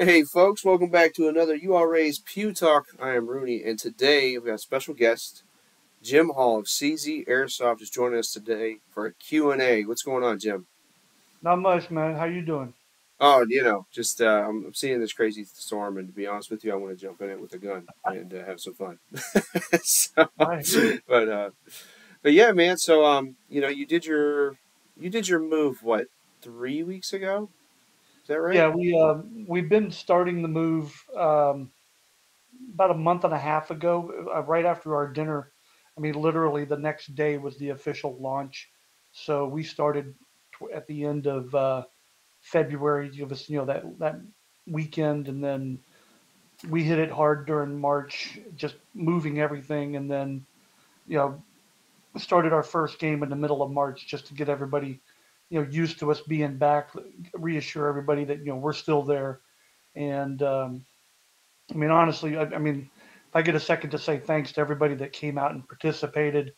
Hey folks, welcome back to another URA's Pew Talk. I am Rooney, and today we've got a special guest, Jim Hall of CZ Airsoft is joining us today for a Q&A. What's going on, Jim? Not much, man. How you doing? Oh, just I'm seeing this crazy storm, and to be honest with you, I want to jump in it with a gun and have some fun. so, I hear you. but uh, but yeah, man. So you did your move what 3 weeks ago? Is that right? Yeah, we've been starting the move about a month and a half ago, right after our dinner. I mean, literally the next day was the official launch. So we started at the end of February. Give us, that weekend, and then we hit it hard during March, just moving everything, and then you know started our first game in the middle of March just to get everybody, used to us being back, reassure everybody that we're still there. And I mean, honestly, I mean, if I get a second to say thanks to everybody that came out and participated,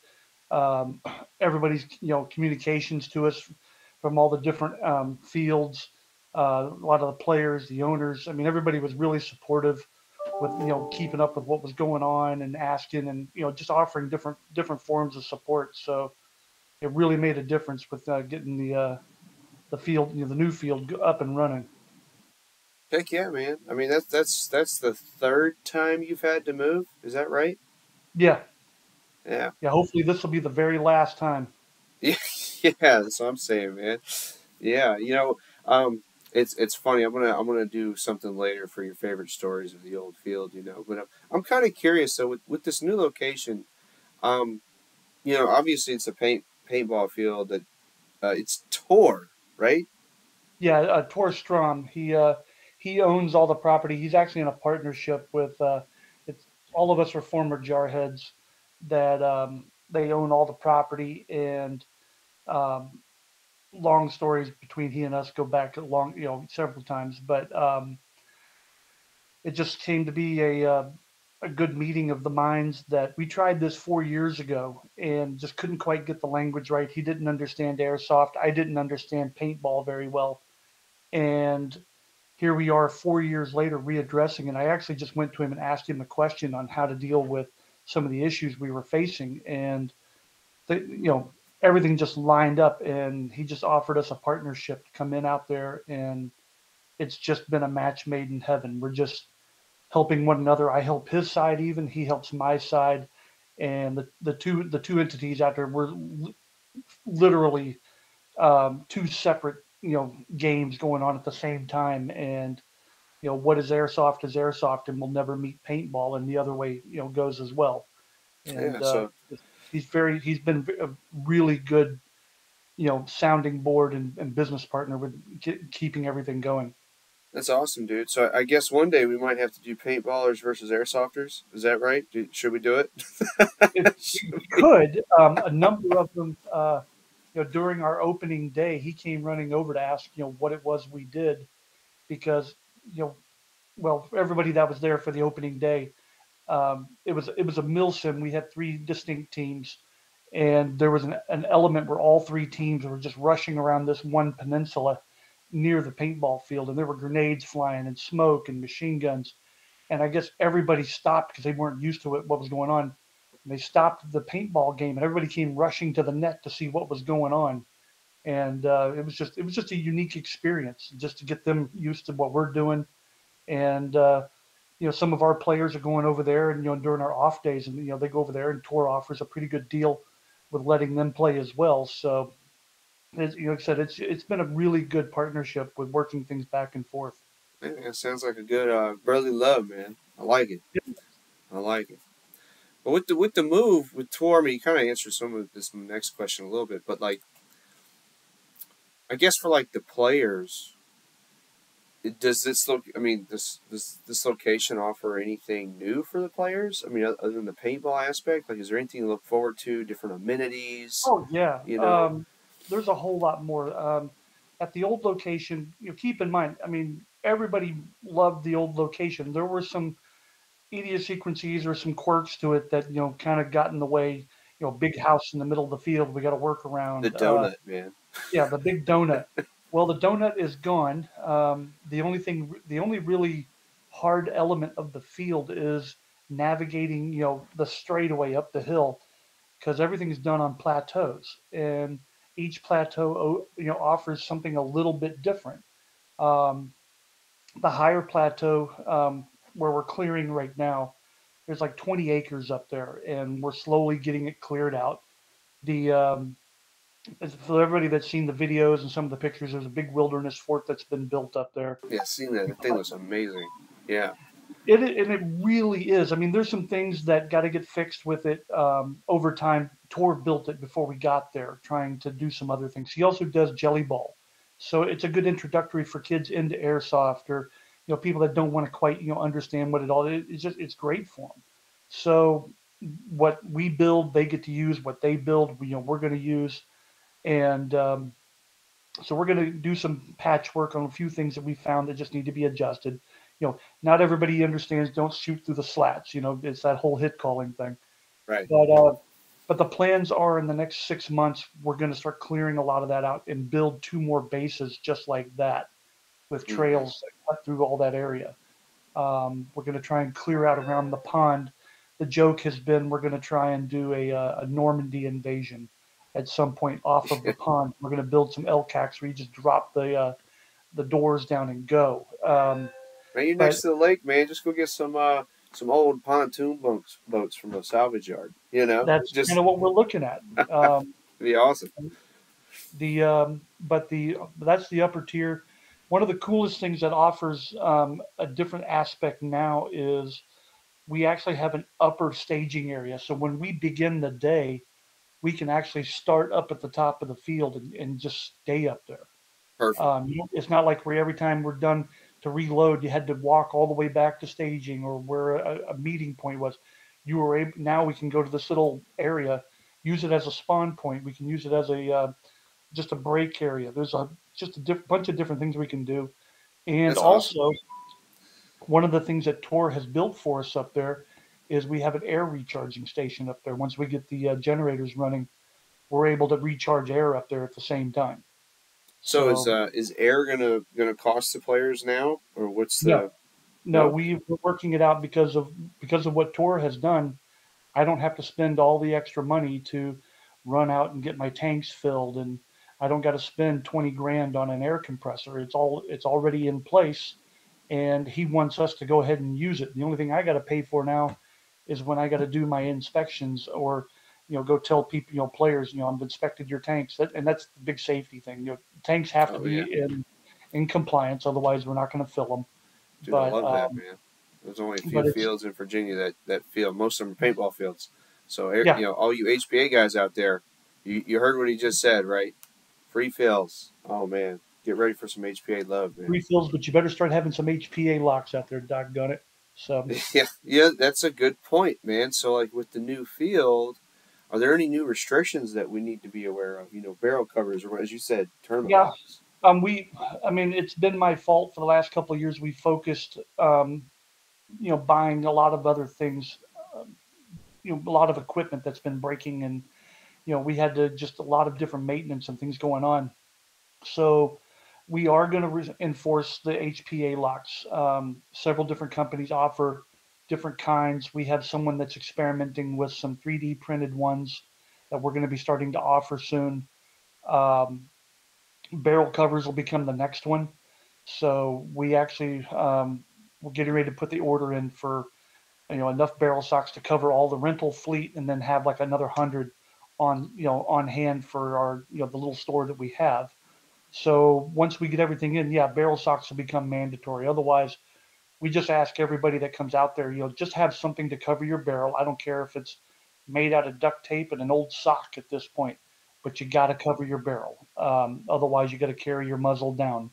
um, everybody's communications to us from all the different fields, a lot of the players, the owners. I mean, everybody was really supportive with keeping up with what was going on and asking and just offering different forms of support. So it really made a difference with getting the field, the new field up and running. Heck yeah, man. I mean that's the third time you've had to move. Is that right? Yeah, Yeah. yeah. Hopefully this will be the very last time. Yeah, yeah, that's what I'm saying, man. Yeah, it's funny. I'm gonna do something later for your favorite stories of the old field, But I'm kind of curious. So with this new location, um, obviously it's a paintball field that it's Tor, right? Yeah, Torstrom. He owns all the property. He's actually in a partnership with. It's all of us are former jarheads that they own all the property and um, long stories between he and us go back a long, several times. But it just came to be a good meeting of the minds that we tried this 4 years ago and just couldn't quite get the language right. He didn't understand airsoft. I didn't understand paintball very well, and here we are 4 years later readdressing. And I actually just went to him and asked him a question on how to deal with some of the issues we were facing, and everything just lined up. And he just offered us a partnership to come in out there, and it's just been a match made in heaven. We're just helping one another. I help his side, even he helps my side, and the two entities out there were literally two separate games going on at the same time. And what is airsoft, and will never meet paintball, and the other way goes as well. Yeah. And So he's been a really good sounding board and business partner with keeping everything going. that's awesome, dude. So I guess one day we might have to do paintballers versus airsofters. Is that right? Should we do it? We could. A number of them, during our opening day, he came running over to ask, what it was we did, because, you know, well, for everybody that was there for the opening day, it was a mill sim. We had three distinct teams, and there was an element where all three teams were just rushing around this one peninsula near the paintball field, and there were grenades flying and smoke and machine guns. And I guess everybody stopped because they weren't used to it, what was going on. And they stopped the paintball game, and everybody came rushing to the net to see what was going on. And it was just a unique experience just to get them used to what we're doing. And some of our players are going over there, and during our off days, and they go over there, and Tor offers a pretty good deal with letting them play as well. So, like I said, it's been a really good partnership with working things back and forth. Man, it sounds like a good brotherly love, man. I like it. I like it. But with the move with Tor, I mean, you kind of answered some of this next question a little bit, but like, I guess for like the players, does this look? I mean, this location offer anything new for the players? I mean, other than the paintball aspect, like, is there anything to look forward to? Different amenities, Oh yeah, you know? there's a whole lot more. At the old location, keep in mind, I mean, everybody loved the old location. There were some idiosyncrasies or some quirks to it that kind of got in the way. Big house in the middle of the field, we got to work The around. donut, man. Yeah, the big donut. Well, the donut is gone. The only really hard element of the field is navigating, the straightaway up the hill, because everything's done on plateaus, and each plateau, offers something a little bit different. Um, the higher plateau, where we're clearing right now, there's like 20 acres up there, and we're slowly getting it cleared out. The For everybody that's seen the videos and some of the pictures, there's a big wilderness fort that's been built up there. Yeah, seen that. That thing looks amazing. Yeah. It really is. I mean, there's some things that got to get fixed with it over time. Tor built it before we got there, trying to do some other things. He also does Jelly Ball, so it's a good introductory for kids into airsoft, or people that don't want to quite understand what it all is. It's great for them. So what we build, they get to use. What they build, we're going to use, and so we're going to do some patchwork on a few things that we found that just need to be adjusted. Not everybody understands. Don't shoot through the slats. It's that whole hit calling thing. Right. But the plans are in the next 6 months we're going to start clearing a lot of that out and build two more bases just like that, with Hmm. trails that cut through all that area. We're going to try and clear out around the pond. The joke has been we're going to try and do a Normandy invasion at some point off of the pond. We're going to build some LCACs where you just drop the doors down and go. Man, you're next But to the lake, man. Just go get some old pontoon boats from a salvage yard. that's kind Just of what we're looking at. Um, be awesome. but that's the upper tier. One of the coolest things that offers a different aspect now is we actually have an upper staging area. So when we begin the day, we can actually start up at the top of the field and just stay up there. Perfect. It's not like where every time we're done to reload, you had to walk all the way back to staging or where a meeting point was. You were able, now we can go to this little area, use it as a spawn point. We can use it as a just a break area. There's just a bunch of different things we can do. And That's awesome. also, one of the things that Tor has built for us up there is we have an air recharging station up there. Once we get the generators running, we're able to recharge air up there at the same time. So So is air gonna cost the players now, or what's no, the no, no? we're working it out because of what Tor has done. I don't have to spend all the extra money to run out and get my tanks filled, and I don't got to spend 20 grand on an air compressor. It's already in place, and he wants us to go ahead and use it. The only thing I got to pay for now is when I got to do my inspections, or go tell people, players, I've inspected your tanks. And that's the big safety thing. Tanks have to Oh be yeah, in compliance, otherwise we're not going to fill them. dude, I But love that, man. There's only a few but it's fields in Virginia that field. Most of them are paintball fields. So yeah, all you HPA guys out there, you heard what he just said, right? Free fills. Oh man, get ready for some HPA love, man. refills, but you better start having some HPA locks out there, doggone it. So Yeah, yeah, that's a good point, man. So like with the new field, are there any new restrictions that we need to be aware of? Barrel covers, or as you said, tournament yeah, locks. I mean, it's been my fault for the last couple of years. We focused, buying a lot of other things, um, a lot of equipment that's been breaking, and we had to just a lot of different maintenance and things going on. So we are going to enforce the HPA locks. Several different companies offer different kinds. We have someone that's experimenting with some 3D printed ones that we're going to be starting to offer soon. Um, Barrel covers will become the next one. So we actually we're getting ready to put the order in for enough barrel socks to cover all the rental fleet, and then have like another 100 on hand for our the little store that we have. So once we get everything in, yeah, barrel socks will become mandatory. Otherwise, we just ask everybody that comes out there, just have something to cover your barrel. I don't care if it's made out of duct tape and an old sock at this point, but you got to cover your barrel. Otherwise, you got to carry your muzzle down.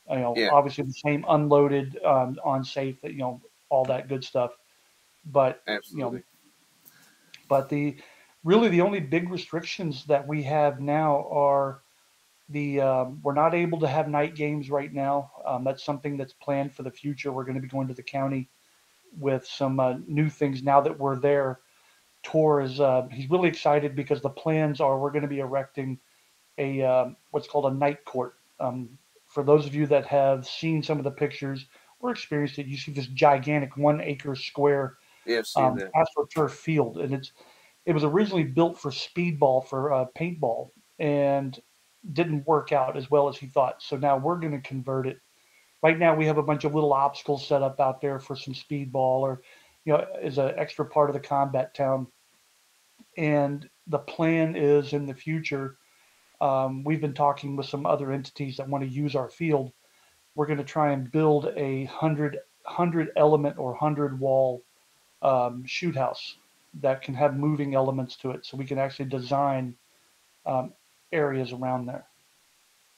Yeah, Obviously the same unloaded, on safe, that all that good stuff. But you know, absolutely. but the really the only big restrictions that we have now are we're not able to have night games right now. That's something that's planned for the future. We're going to be going to the county with some new things now that we're there. Tor is he's really excited because the plans are we're going to be erecting a what's called a night court. For those of you that have seen some of the pictures or experienced it, you see this gigantic 1 acre square Yeah, I've seen that. AstroTurf field, and it was originally built for speedball for paintball, and didn't work out as well as he thought. So now we're going to convert it. Right now, we have a bunch of little obstacles set up out there for some speedball, or as an extra part of the combat town. And the plan is in the future. We've been talking with some other entities that want to use our field. We're going to try and build a hundred element or 100 wall shoot house that can have moving elements to it, so we can actually design um, areas around there.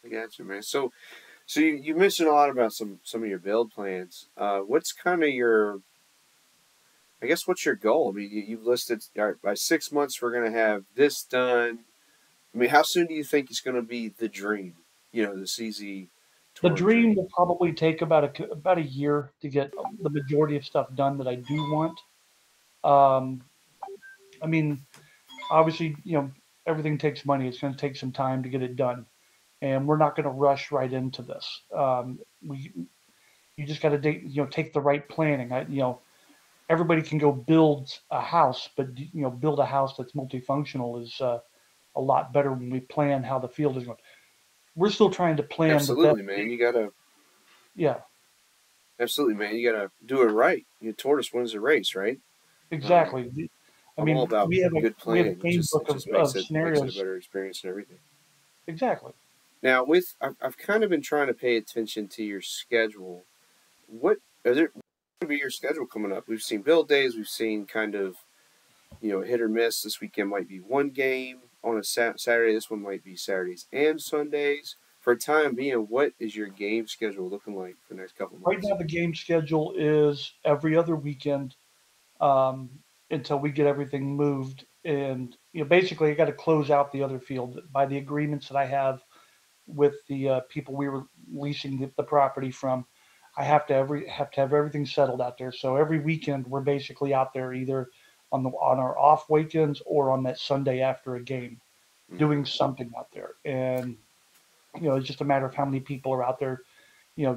I got you, man. So you mentioned a lot about some of your build plans. What's kind of your, I guess, what's your goal? I mean, you've listed, all right, by 6 months we're going to have this done. I mean, how soon do you think is going to be the dream? The CZ The tour dream dream. will probably take about a year to get the majority of stuff done that I do want. Um, I mean, obviously, everything takes money. It's going to take some time to get it done, and we're not going to rush right into this. We You just got to take the right planning. Everybody can go build a house, but build a house that's multifunctional is a lot better when we plan how the field is going. We're still trying to plan the best. Absolutely, man. You gotta Yeah, absolutely, man. You gotta do it right. Tortoise wins the race, right? Um, exactly. I I'm all mean, about we good have a planning. game It book just of makes it a scenarios. better experience and everything. Exactly. Now, I've kind of been trying to pay attention to your schedule. What are there? What would be your schedule coming up? We've seen build days. We've seen kind of hit or miss. This weekend might be one game on a Saturday. This one might be Saturdays and Sundays. For time being, what is your game schedule looking like for the next couple Right months? now, the game schedule is every other weekend um, until we get everything moved. And basically, I got to close out the other field by the agreements that I have with the people we were leasing the property from. I have to have everything settled out there. So every weekend we're basically out there either on our off weekends or on that Sunday after a game, doing Mm-hmm. something out there. And it's just a matter of how many people are out there,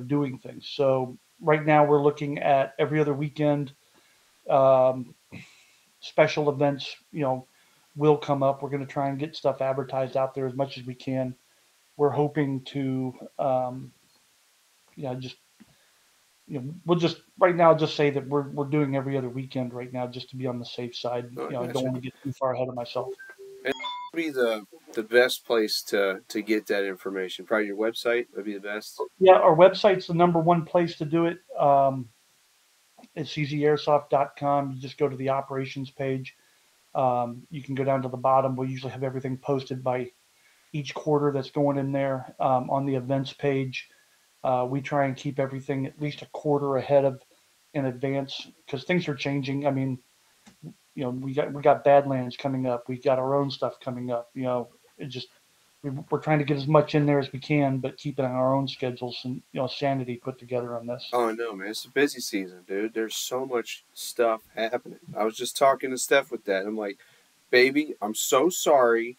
doing things. So right now we're looking at every other weekend. Um, Special events, will come up. We're going to try and get stuff advertised out there as much as we can. We're hoping to, just we'll just right now just say that we're doing every other weekend right now just to be on the safe side. Oh, I I don't gotcha. want to get too far ahead of myself. And what would be the best place to get that information? Probably your website would be the best. Yeah, our website's the number one place to do it. It's easyairsoft.com. You just go to the operations page. You can go down to the bottom. We usually have everything posted by each quarter that's going in there. On the events page, we try and keep everything at least a quarter ahead of in advance because things are changing. I mean, we got Badlands coming up. We got our own stuff coming up. It just we're trying to get as much in there as we can, but keeping our own schedules and sanity put together on this. Oh no, man! It's a busy season, dude. There's so much stuff happening. I was just talking to Steph with that. I'm like, baby, I'm so sorry,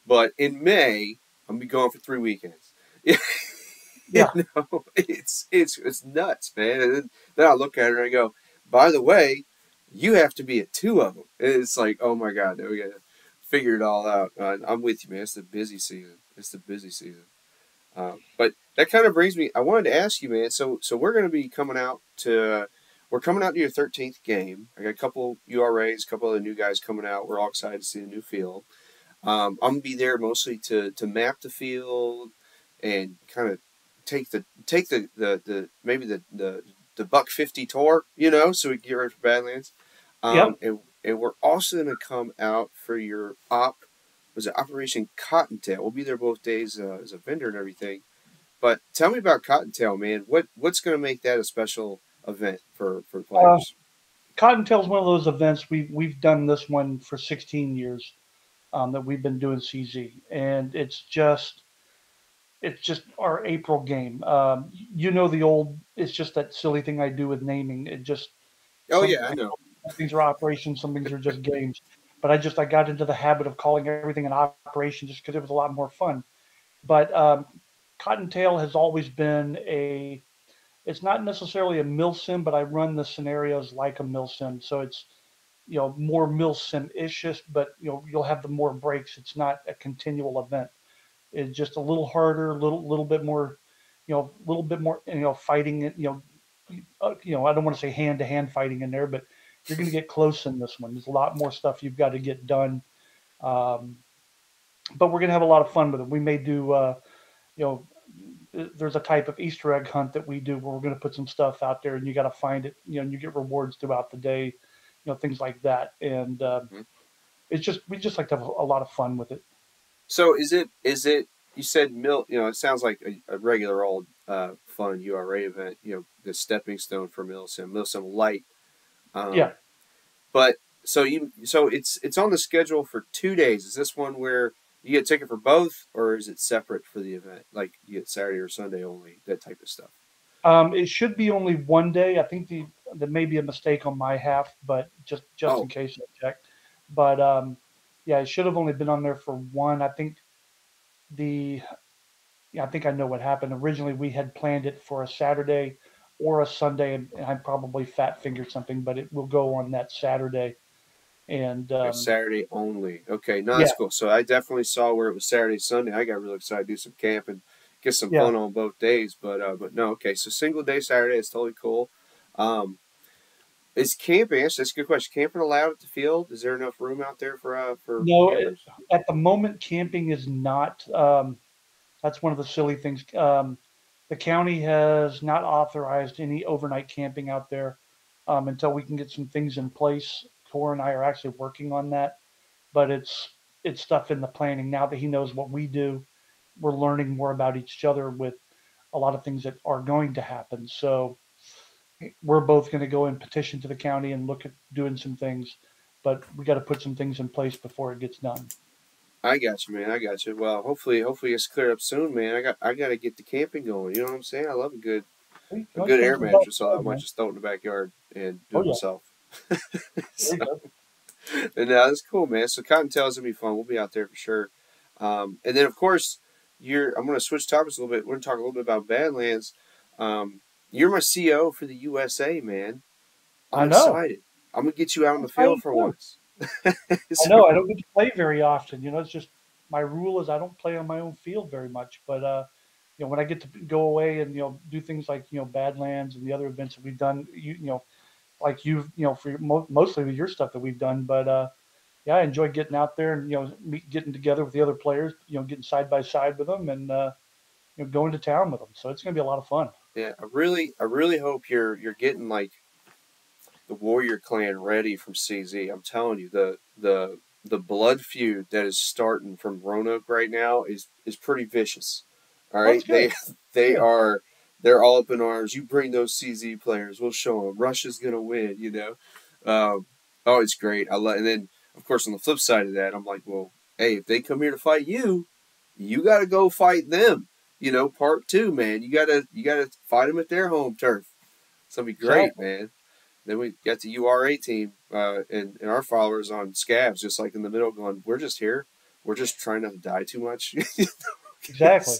but in May I'm gonna be gone for 3 weekends. Yeah, It's nuts, man. And then I look at her and I go, by the way, you have to be at two of them. And it's like, oh my god, we gotta figure it all out. I'm with you, man. It's the busy season. It's the busy season. But that kind of brings me. I wanted to ask you, man. So we're going to be coming out to. We're coming out to your 13th game. I got a couple URAs, a couple other new guys coming out. We're all excited to see the new field. I'm gonna be there mostly to map the field and kind of take the maybe the buck 50 tour, so we can get ready for Badlands. yep. And we're also gonna come out for your was it Operation Cottontail? We'll be there both days as a vendor and everything. But tell me about Cottontail, man. What's gonna make that a special event for Uh, players? Cottontail is one of those events we've done this one for 16 years that we've been doing CZ, and it's just our April game. The old. It's just that silly thing I do with naming. It just Oh some yeah, I know. things are operations, some things are just games. But I got into the habit of calling everything an operation just because it was a lot more fun. But Cottontail has always been a. It's not necessarily a mill sim, but I run the scenarios like a mill sim, so it's more mill sim-ish, but you'll have the more breaks. It's not a continual event. It's just a little harder, little bit more, a little bit more, fighting. I don't want to say hand to hand fighting in there, but you're going to get close in this one. There's a lot more stuff you've got to get done. Um, but we're going to have a lot of fun with it. We may do, you know, there's a type of Easter egg hunt that we do where we're going to put some stuff out there and you got to find it, and you get rewards throughout the day, things like that. And Mhm. we just like to have a lot of fun with it. So is it you said mill, it sounds like a regular old fun URA event, the stepping stone for Milsim Light. Yeah. Um, but so it's on the schedule for 2 days. Is this one where you get a ticket for both, or is it separate for the event? Like you get Saturday or Sunday only, that type of stuff. It should be only one day. I think there may be a mistake on my half, but just in Oh, case I check. But yeah, it should have only been on there for one. The I think I know what happened. Originally, we had planned it for a Saturday or a Sunday, and I probably fat fingered something, but it will go on that Saturday. And okay, Saturday only. Okay, no, yeah, that's cool. So I definitely saw where it was Saturday, Sunday. I got really excited to do some camping, get some yeah. fun on both days. But no, okay. So single day Saturday is totally cool. Um, is camping? Actually, that's a good question. Camping allowed at the field? Is there enough room out there for No, campers? at the moment, camping is not. That's one of the silly things. The county has not authorized any overnight camping out there until we can get some things in place. Tor and I are actually working on that, but it's stuff in the planning. Now that he knows what we do, we're learning more about each other with a lot of things that are going to happen. So we're both going to go and petition to the county and look at doing some things, but we got to put some things in place before it gets done. I got you, man. I got you. Well, hopefully it's cleared up soon, man. I got to get the camping going. You know what I'm saying? I love You a can always good bring air some back, mattress, so I might man. just throw it in the backyard and do Oh it yeah, myself. there you So, go. and that's cool, man. So Cottontail's gonna be fun. We'll be out there for sure. And then of course, I'm gonna switch topics a little bit. We're gonna talk a little bit about Badlands. Um, you're my CO for the USA, man. I'm I know. excited. I'm gonna get you out on I'm the field excited for too. once. I So, know I don't get to play very often. It's just my rule is I don't play on my own field very much. But when I get to go away and do things like Badlands and the other events that we've done, like for mostly with your stuff that we've done. But yeah, I enjoy getting out there and getting together with the other players, getting side by side with them and going to town with them. So it's going to be a lot of fun. yeah, I really hope you're getting like the Warrior Clan ready from CZ. I'm telling you, the blood feud that is starting from Roanoke right now is pretty vicious. All Well, right, that's good. they Good. are they're all up in arms. You bring those CZ players, we'll show them. Russia's gonna win. Oh, it's great. And then of course on the flip side of that, I'm like, well, hey, if they come here to fight you, you got to go fight them. Part two, man. You gotta fight them at their home turf. It's gonna be great, Exactly. man. Then we got the URA team and our followers on scabs, just like in the middle, going, "We're just here. We're just trying not to die too much." Exactly.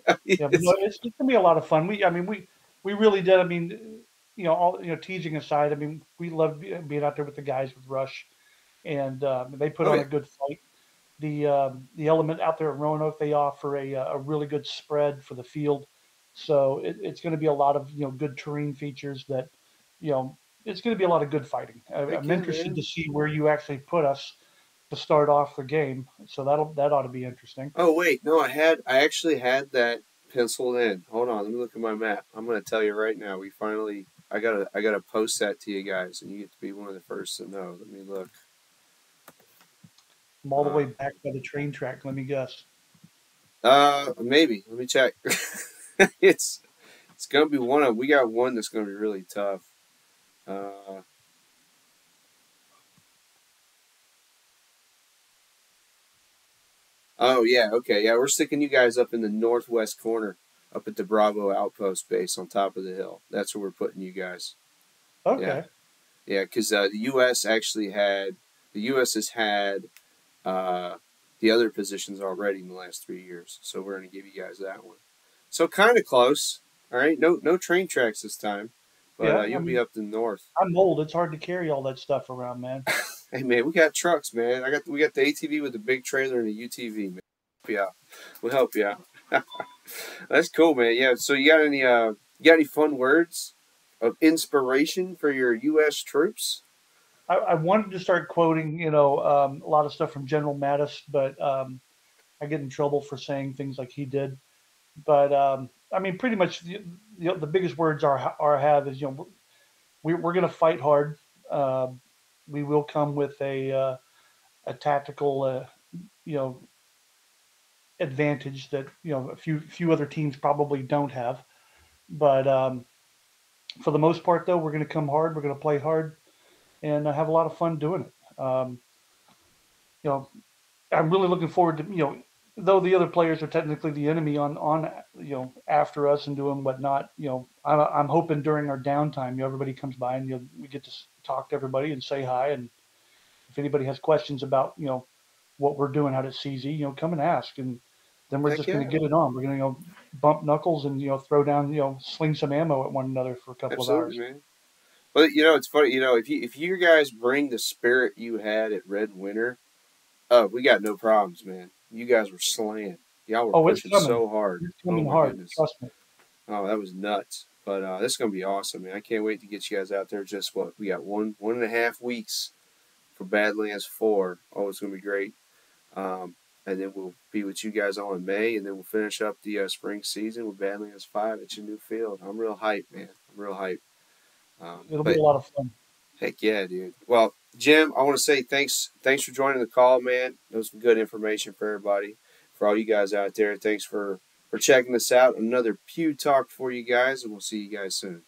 I mean, Yeah, but no, it's gonna be a lot of fun. We really did. I mean, all teasing aside, I mean, we love being out there with the guys with Rush, and they put oh on yeah, a good fight. The element out there at Roanoke, they offer a really good spread for the field, so it's going to be a lot of good terrain features that you know it's going to be a lot of good fighting. heck I'm yeah, interested to man. see where you actually put us to start off the game, so that ought to be interesting. Oh wait, no, I actually had that penciled in. Hold on, let me look at my map. I'm gonna tell you right now. I gotta post that to you guys, and you get to be one of the first to know. Let me look. I'm all the way Uh, back by the train track. Let me guess. maybe. Let me check. it's it's gonna be one of. We got one that's gonna be really tough. Uh, oh yeah, okay, yeah. We're sticking you guys up in the northwest corner, up at the Bravo outpost base on top of the hill. That's where we're putting you guys. Yeah, Okay. yeah. Because the U.S. has had uh, the other positions already in the last 3 years, so we're gonna give you guys that one. So kind of close. All right, no train tracks this time, but Yeah, I you'll be mean, up the north. I'm old. It's hard to carry all that stuff around, man. Hey man, we got trucks, man. We got the ATV with the big trailer and the UTV, man. Help you out. We'll help you out. That's cool, man. Yeah. So you got any fun words of inspiration for your U.S. troops? I wanted to start quoting, a lot of stuff from General Mattis, but I get in trouble for saying things like he did. But I mean, pretty much the biggest words are have is we're going to fight hard. Uh, we will come with a tactical you know advantage that a few other teams probably don't have. But for the most part, though, we're going to come hard. We're going to play hard and have a lot of fun doing it. You know, I'm really looking forward to though the other players are technically the enemy on after us and doing whatnot. I'm hoping during our downtime, everybody comes by and we get to talk to everybody and say hi. And if anybody has questions about what we're doing out at CZ, come and ask. And then we're Heck just going yeah, to get it on. We're going to bump knuckles and throw down sling some ammo at one another for a couple of absolutely, hours. man. But it's funny. If you guys bring the spirit you had at Red Winter, oh, we got no problems, man. You guys were slaying. Y'all were Oh, it's pushing coming. so hard. It's Oh coming my hard. goodness. Trust me. Oh, that was nuts. But this is gonna be awesome, man. I can't wait to get you guys out there. Just what we got 1.5 weeks for Badlands 4. Oh, it's gonna be great. Um, and then we'll be with you guys all in May, and then we'll finish up the spring season with Badlands 5 at your new field. I'm real hyped, man. I'm real hyped. It'll be But a lot of fun. heck yeah, dude. Well, Jim, I want to say thanks for joining the call, man. That was some good information for everybody, for all you guys out there. Thanks for checking this out. Another Pew Talk for you guys, and we'll see you guys soon.